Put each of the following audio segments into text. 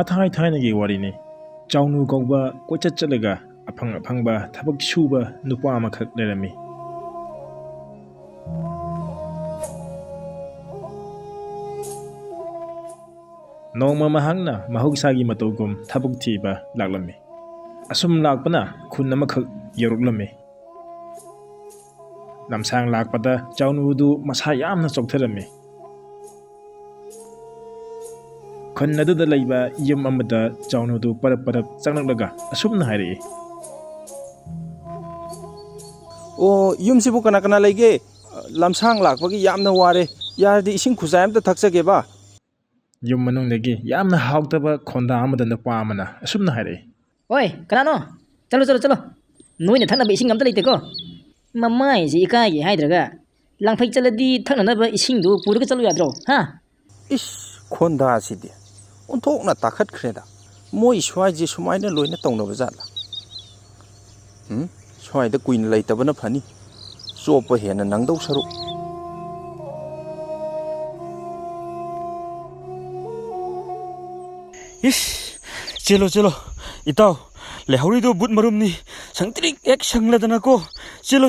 Mathai Thainagi Warini, Chaunu Gogba, Quachalaga, Apanga, Tabak Shuba, Nupama Lerami. Noma Mahangna, Mahugsagi Matogum, Tabuk Tiba, Laglami. Asum Lagpana, Kunamak Yoruglami. Namsang Lagpada, Jaunudu, Masayam Sokterami. Kanadu the Laiba, Yum Amada, Jaunudu, Parapara, Sanagaga, Asum Hari. Oh, Yumsibu Kanakana Lege, Lamsang Lagpagi Yam the Ware, Yardi Ising Kuzam the Taxageba. Yumanung Negi, Yamna Hautaba, Kondam than the Pamana, Asum Hari. Oi, Kanano, Chalo. No in the Tana Basing of the Litico. Mamma is Ikai Hydraga. Langpichaladi, Tanaba Ising do Purgasaluadro, ha? Ish, Konda City. On talk not Takat Creda. Moi Schwaji Shumina Luina Tong of Zala. Schwai the Queen later than a penny. So per hen and Nando Saru. Ish, Chelo, Itao, Lehorido Bhoot Maroom ni, Shanti Ek Shangladanako, Chelo.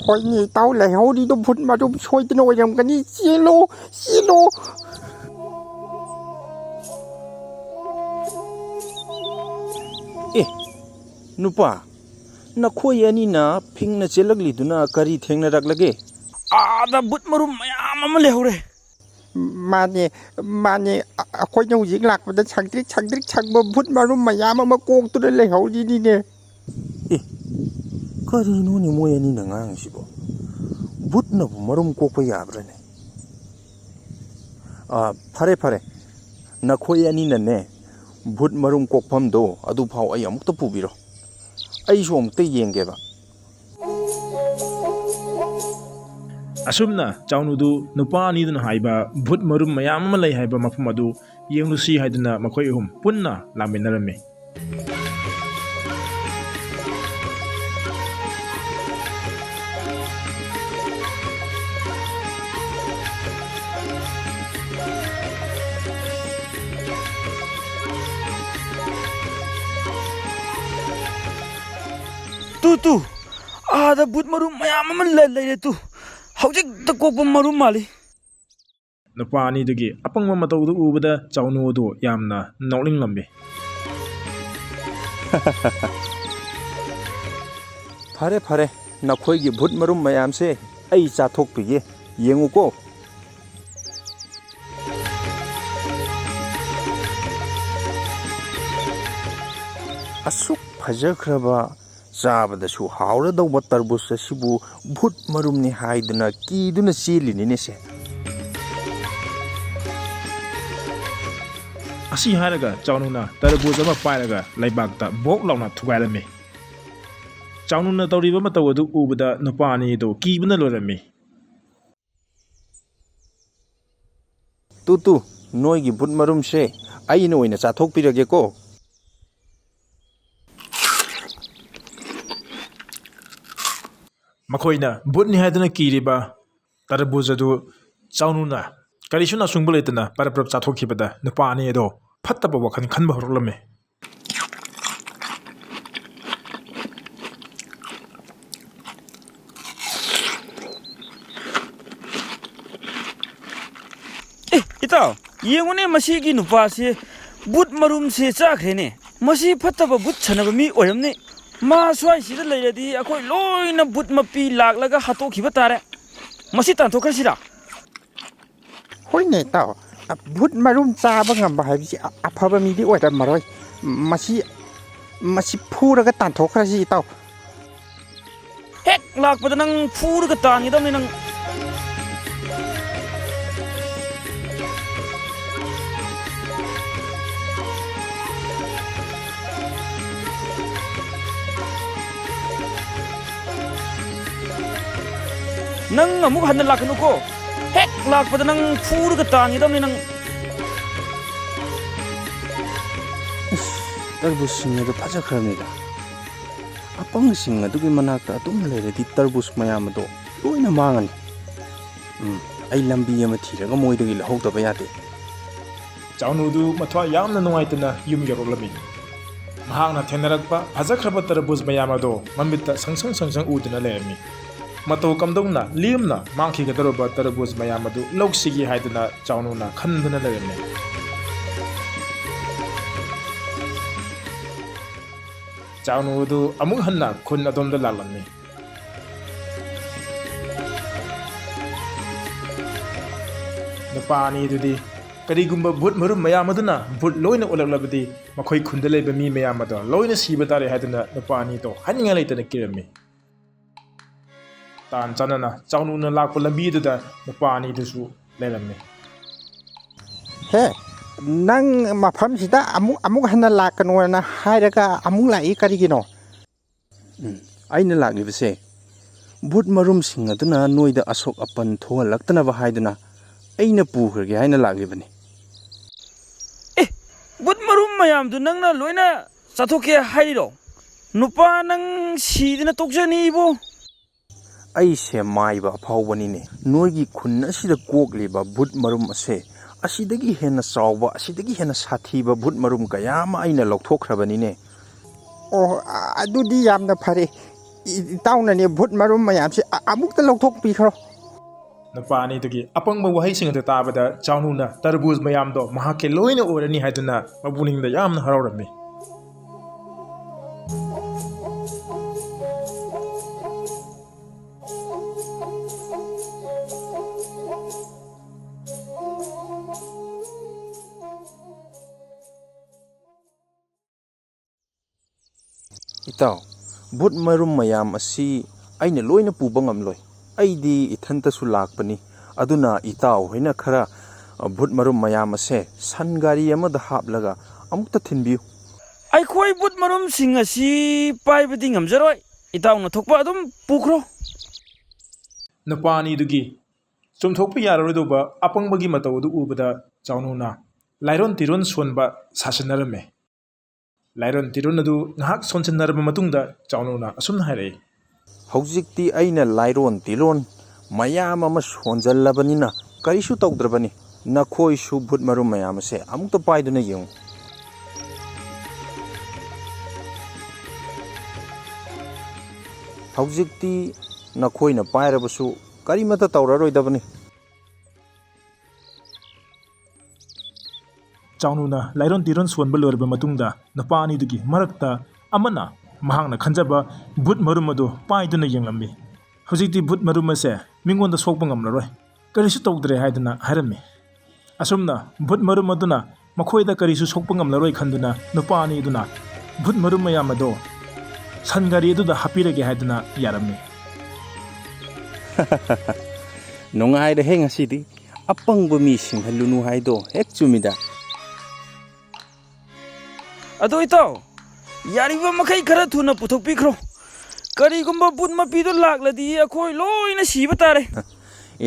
Hoy tao Lehorido Bhoot Maroom Shoy no Yamgani, Chelo. Nupa, Nakoyanina, Ping na Jelagli do not carry Tangna Raglage. The Bhoot Maroom, Mamma Lehore. Mane, a quite no Ziglak with the Chagrick Chagbo Bhoot Maroom, Mayama go to the Lehoridi. Carry no Moyanina Angshibo. Bhoot no Maroom Cocoyabrane. Pare, Nakoyanina ne, Bhoot Maroom Copam do, Adu Pau Ayam to Pubiro. I showed the Yangeva. Asumna, Jaunudu, Nupani than Haiba, Bhoot Maroom Mayamalay Haiba Mapumadu, Yungusi Haidana Makoyum, Punna, Laminarame. Tu, the Bhoot Maroom, Mamma lay too. How did the Copa Maroom Mali? Nupani the gay, upon Mamato Ubada, Jaunudu, Yamna, Noling Lambe. Pare, Nakoy Bhoot Maroom Mayam say, Aisa talk to ye, Yenguko. Asuk Pajakraba. Sab the shoe howler the water bus a shibu, Bhoot Maroom ni hide na key do not seal in a set. Asi Haraga, Jaununa, Tarabuzama Piraga, Laibakta, Boklona to me. Jaununa Torivamata do Ubada, Nupani do, keep the Lorame. Tutu, Noigi Bhoot Maroom say, I know in a Satok Pirageko. Makoina, Butni had a kiriba, Tarabuzadu, Jaununa, Karishuna Sumbuletana, Paraprop Satokibada, Nupani do, Patabawak and Kanbarulame. Itao, Yewone Masigi Nupasi, Bhoot Maroom say Chakene, Masi Pataba Bhoot Chanabami or Yamne. Ma swai si the lady, a quite low in a boot mapi like a hatoki batare. Masita to Casida. Hoy tao, a Bhoot Maroom Sabang by a Pabamidi or a Maroy, Masi Pura Tanto Crasito. Heck, like but an food gatan, you don't mean. Nang a mukhan na lakanuko. Heck, like but an food gatan, you don't mean. Tarbusing the Pajakramida. Upon sing a dugi manaka, don't let it tarbus mayamado. Go in a man. I lambi a material, a moidil hold of a yate. ꯆꯥꯎꯅꯨꯗꯨ ꯃꯊ꯭ꯋꯥꯏ ꯌꯥꯝꯅ ꯅꯨꯡꯉꯥꯏꯇꯅ ꯌꯨꯝ ꯌꯧꯔꯛꯂꯝꯃꯤ ꯃꯍꯥꯛꯅ ꯊꯦꯡꯅꯔꯛꯄ ꯐꯖꯈ꯭ꯔꯕ ꯇꯔꯕꯨꯖ ꯃꯌꯥꯝ ꯑꯗꯣ ꯃꯃꯤꯠꯇ ꯁꯪꯁꯪ ꯎꯗꯨꯅ ꯂꯩꯔꯝꯃꯤ ꯃꯇꯧ ꯀꯝꯗꯧꯅ ꯂꯦꯝꯅ ꯃꯥꯡꯈꯤꯒꯗꯧꯔꯕ ꯇꯔꯕꯨꯖ ꯃꯌꯥꯝ ꯑꯗꯨ ꯂꯧꯁꯤꯒꯦ ꯍꯥꯏꯗꯨꯅ ꯆꯥꯎꯅꯨꯅ ꯈꯟꯗꯨꯅ ꯂꯩꯔꯝꯃꯤ ꯆꯥꯎꯅꯨ ꯑꯗꯨ ꯑꯃꯨꯛ ꯍꯟꯅ ꯈꯨꯟ ꯑꯗꯣꯝꯗ ꯂꯥꯛꯂꯝꯃꯤ ꯅꯨꯄꯥ ꯑꯅꯤꯗꯨꯗꯤ ꯀꯔꯤꯒꯨꯝꯕ ꯚꯨꯠ ꯃꯔꯨꯝ ꯃꯌꯥꯝ ꯑꯗꯨꯅ ꯚꯨꯠ ꯂꯣꯏꯅ ꯑꯣꯜꯂꯛꯂꯕꯗꯤ ꯃꯈꯣꯏ ꯈꯨꯟꯗ ꯂꯩꯕ ꯃꯤ ꯃꯌꯥꯝ ꯑꯗꯣ ꯂꯣꯏꯅ ꯁꯤꯕ ꯇꯥꯔꯦ ꯍꯥꯏꯗꯨꯅ ꯅꯨꯄꯥ ꯑꯅꯤꯗꯣ ꯍꯥꯏꯅꯤꯡꯉꯥꯏ ꯂꯩꯇꯅ ꯀꯤꯔꯝꯃꯤ ꯇꯥꯟ ꯆꯥꯟꯅꯅ ꯆꯥꯎꯅꯨꯅ ꯂꯥꯛꯄ ꯂꯝꯕꯤ ꯑꯗꯨꯗ ꯅꯨꯄꯥ ꯑꯅꯤꯗꯨꯁꯨ ꯂꯩꯔꯝꯃꯤ ꯍꯦ ꯅꯪ ꯃꯐꯝꯁꯤꯗ ꯑꯃꯨꯛ ꯍꯟꯅ ꯂꯥꯛꯀꯅꯣꯅ ꯍꯥꯏꯔꯒ ꯑꯃꯨꯛ ꯂꯥꯛꯏ ꯀꯔꯤꯒꯤꯅꯣ ꯑꯩꯅ ꯂꯥꯛꯂꯤꯕꯁꯦ ꯚꯨꯠ ꯃꯔꯨꯝꯁꯤꯡ ꯑꯗꯨꯅ ꯅꯣꯏꯗ ꯑꯁꯣꯛ ꯑꯄꯟ ꯊꯣꯛꯍꯜꯂꯛꯇꯅꯕ ꯍꯥꯏꯗꯨꯅ ꯑꯩꯅ ꯄꯨꯈ꯭ꯔꯒꯦ ꯍꯥꯏꯅ ꯂꯥꯛꯂꯤꯕꯅꯤ ꯕꯨꯠ ꯃꯔꯨꯝ ꯃꯌꯥꯝꯗꯨ ꯅꯪꯅ ꯂꯣꯏꯅ ꯆꯥꯊꯣꯛꯀꯦ ꯍꯥꯏꯔꯤꯔꯣ ꯅꯨꯄꯥ ꯅꯪ ꯁꯤꯗꯅ ꯇꯣꯛꯆꯅꯤ ꯏꯕꯣ ꯑꯩꯁꯦ ꯃꯥꯏꯕ ꯑꯐꯥꯎꯕꯅꯤꯅꯦ ꯅꯣꯏꯒꯤ ꯈꯨꯟ ꯑꯁꯤꯗ ꯀꯣꯛꯂꯤꯕ ꯚꯨꯠ ꯃꯔꯨꯝ ꯑꯁꯦ ꯑꯁꯤꯗꯒꯤ ꯍꯦꯟꯅ ꯆꯥꯎꯕ ꯑꯁꯤꯗꯒꯤ ꯍꯦꯟꯅ ꯁꯥꯊꯤꯕ ꯚꯨꯠ ꯃꯔꯨꯝ ꯀꯌా ꯑꯃ ꯑꯩꯅ ꯂꯧꯊꯣꯛꯈ꯭ꯔꯕꯅꯤꯅꯦ ꯑꯣ ꯑꯗꯨꯗꯤ ꯌꯥꯝꯅ ꯐꯔꯦ ꯏꯇꯥꯎꯅꯅꯦ ꯚꯨꯠ ꯃꯔꯨꯝ ꯃꯌꯥꯝꯁꯦ ꯑꯃꯨꯛꯇ ꯂꯧꯊꯣꯛꯄꯤꯈ꯭ꯔꯣ ꯅꯨꯄꯥ ꯑꯅꯤꯗꯨꯒꯤ ꯑꯄꯪꯕ ꯋꯥꯍꯩꯁꯤꯡ ꯑꯗꯨ ꯇꯥꯕꯗ ꯆꯥꯎꯅꯨꯅ ꯇꯔꯕꯨꯖ ꯃꯌꯥꯝꯗꯣ ꯃꯍꯥꯛꯀꯤ ꯂꯣꯏꯅ ꯑꯣꯏꯔꯅꯤ ꯍꯥꯏꯗꯨꯅ ꯃꯄꯨꯛꯅꯤꯡꯗ ꯌꯥꯝꯅ ꯍꯔꯥꯎꯔꯝꯃꯤ ꯏꯇꯥꯎ ꯚꯨꯠ ꯃꯔꯨꯝ ꯃꯌꯥꯝ ꯑꯁꯤ ꯑꯩꯅ ꯂꯣꯏꯅ ꯄꯨꯕ ꯉꯝꯂꯣꯏ ꯑꯩꯗꯤ ꯏꯊꯟꯇꯁꯨ ꯂꯥꯛꯄꯅꯤ ꯑꯗꯨꯅ ꯏꯇꯥꯎ ꯍꯣꯏꯅ ꯈꯔ ꯚꯨꯠ ꯃꯔꯨꯝ ꯃꯌꯥꯝ ꯑꯁꯦ ꯁꯟ ꯒꯥꯔꯤ ꯑꯃꯗ ꯍꯥꯞꯂꯒ ꯑꯃꯨꯛꯇ ꯊꯤꯟꯕꯤꯌꯨ ꯑꯩꯈꯣꯏ ꯕꯨꯠ ꯃꯔꯨꯝꯁꯤꯡ ꯑꯁꯤ ꯄꯥꯏꯕꯗꯤ ꯉꯝꯖꯔꯣꯏ ꯏꯇꯥꯎꯅ ꯊꯣꯛꯄ ꯑꯗꯨꯝ ꯄꯨꯈ꯭ꯔꯣ ꯅꯨꯄꯥ ꯑꯅꯤꯗꯨꯒꯤ ꯆꯨꯝꯊꯣꯛꯄ ꯌꯥꯔꯔꯣꯏꯗꯧꯕ ꯑꯄꯪꯕꯒꯤ ꯃꯇꯧ ꯑꯗꯨ ꯎꯕꯗ ꯆꯥꯎꯅꯨꯅ ꯂꯥꯏꯔꯣꯟ ꯇꯤꯔꯣꯟ ꯁꯣꯟꯕ ꯁꯥꯁꯤꯟꯅꯔꯝꯃꯤ ꯂꯥꯏꯔꯣꯟ ꯇꯤꯔꯣꯟ ꯑꯗꯨ ꯉꯥꯏꯍꯥꯛ ꯁꯣꯟꯁꯤꯟꯅꯔꯕ ꯃꯇꯨꯡꯗ ꯆꯥꯎꯅꯨꯅ ꯑꯁꯨꯝꯅ ꯍꯥꯏꯔꯛꯏ ꯍꯧꯖꯤꯛꯇꯤ ꯑꯩꯅ ꯂꯥꯏꯔꯣꯟ ꯇꯤꯔꯣꯟ ꯃꯌꯥꯝ ꯑꯃ ꯁꯣꯟꯖꯜꯂꯕꯅꯤꯅ ꯀꯔꯤꯁꯨ ꯇꯧꯗ꯭ꯔꯕꯅꯤ ꯅꯈꯣꯏꯁꯨ ꯚꯨꯠ ꯃꯔꯨꯝ ꯃꯌꯥꯝ ꯑꯁꯦ ꯑꯃꯨꯛꯇ ꯄꯥꯏꯗꯨꯅ ꯌꯦꯡꯉꯨ ꯍꯧꯖꯤꯛꯇꯤ ꯅꯈꯣꯏꯅ ꯄꯥꯏꯔꯕꯁꯨ ꯀꯔꯤꯃꯠꯇ ꯇꯧꯔꯔꯣꯏꯗꯕꯅꯤ ꯆꯥꯎꯅꯨꯅ ꯂꯥꯏꯔꯣꯟ ꯇꯤꯔꯣꯟ ꯁꯣꯟꯕ ꯂꯣꯏꯔꯕ ꯃꯇꯨꯡꯗ ꯅꯨꯄꯥ ꯑꯅꯤꯗꯨꯒꯤ ꯃꯔꯛꯇ ꯑꯃꯅ ꯃꯍꯥꯛꯅ ꯈꯟꯖꯕ ꯚꯨꯠ ꯃꯔꯨꯝ ꯑꯗꯨ ꯄꯥꯏꯗꯨꯅ ꯌꯦꯡꯂꯝꯃꯤ ꯍꯧꯖꯤꯛꯇꯤ ꯚꯨꯠ ꯃꯔꯨꯝ ꯑꯁꯦ ꯃꯤꯉꯣꯟꯗ ꯁꯣꯛꯄ ꯉꯝꯂꯔꯣꯏ ꯀꯔꯤꯁꯨ ꯇꯧꯗ꯭ꯔꯦ ꯍꯥꯏꯗꯨꯅ ꯍꯥꯏꯔꯝꯃꯤ ꯑꯁꯨꯝꯅ ꯚꯨꯠ ꯃꯔꯨꯝ ꯑꯗꯨꯅ ꯃꯈꯣꯏꯗ ꯀꯔꯤꯁꯨ ꯁꯣꯛꯄ ꯉꯝꯂꯔꯣꯏ ꯈꯟꯗꯨꯅ ꯅꯨꯄꯥ ꯑꯅꯤꯗꯨꯅ ꯚꯨꯠ ꯃꯔꯨꯝ ꯃꯌꯥꯝ ꯑꯗꯣ ꯁꯟ ꯒꯥꯔꯤ ꯑꯗꯨꯗ ꯍꯥꯞꯄꯤꯔꯒꯦ ꯍꯥꯏꯗꯨꯅ ꯌꯥꯔꯝꯃꯤ ꯅꯨꯡꯉꯥꯏꯔꯦꯍꯦ ꯉꯁꯤꯗꯤ ꯑꯄꯪꯕ ꯃꯤ ꯁꯤꯡꯍꯜꯂꯨꯅꯨ ꯍꯥꯏꯗꯣ ꯍꯦꯛ ꯆꯨꯝꯃꯤꯗ ꯑꯗꯣ ꯏꯇꯥꯎ ꯌꯥꯔꯤꯕ ꯃꯈꯩ ꯈꯔ ꯊꯨꯅ ꯄꯨꯊꯣꯛꯄꯤꯈ꯭ꯔꯣ ꯀꯔꯤꯒꯨꯝꯕ ꯕꯨꯠ ꯃꯄꯤꯗꯣ ꯂꯥꯛꯂꯗꯤ ꯑꯩꯈꯣꯏ ꯂꯣꯏꯅ ꯁꯤꯕ ꯇꯥꯔꯦ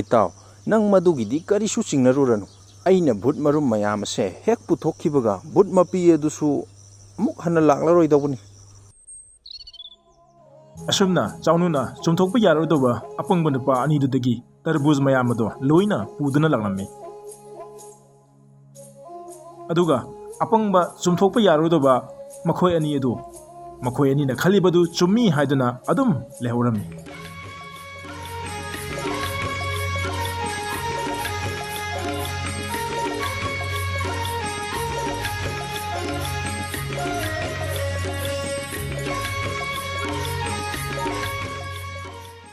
ꯏꯇꯥꯎ ꯅꯪ ꯃꯗꯨꯒꯤꯗꯤ ꯀꯔꯤꯁꯨ ꯆꯤꯡꯅꯔꯨꯔꯅꯨ ꯑꯩꯅ ꯚꯨꯠ ꯃꯔꯨꯝ ꯃꯌꯥꯝ ꯑꯁꯦ ꯍꯦꯛ ꯄꯨꯊꯣꯛꯈꯤꯕꯒ ꯚꯨꯠ ꯃꯄꯤ ꯑꯗꯨꯁꯨ ꯑꯃꯨꯛ ꯍꯟꯅ ꯂꯥꯛꯂꯔꯣꯏꯗꯧꯕꯅꯤ ꯑꯁꯨꯝꯅ ꯆꯥꯎꯅꯨꯅ ꯆꯨꯝꯊꯣꯛꯄ ꯌꯥꯔꯣꯏꯗꯧꯕ ꯑꯄꯪꯕ ꯅꯨꯄꯥ ꯑꯅꯤꯗꯨꯗꯒꯤ ꯇꯔꯕꯨꯖ ꯃꯌꯥꯝ ꯑꯗꯣ ꯂꯣꯏꯅ ꯄꯨꯗꯨꯅ ꯂꯥꯛꯂꯝꯃꯤ ꯑꯗꯨꯒ ꯑꯄꯪꯕ ꯆꯨꯝꯊꯣꯛꯄ ꯌꯥꯔꯣꯏꯗꯧꯕ ꯃꯈꯣꯏ ꯑꯅꯤ ꯑꯗꯨ ꯃꯈꯣꯏ ꯑꯅꯤꯅ ꯈꯜꯂꯤꯕꯗꯨ ꯆꯨꯝꯃꯤ ꯍꯥꯏꯗꯨꯅ ꯑꯗꯨꯝ ꯂꯩꯍꯧꯔꯝꯃꯤ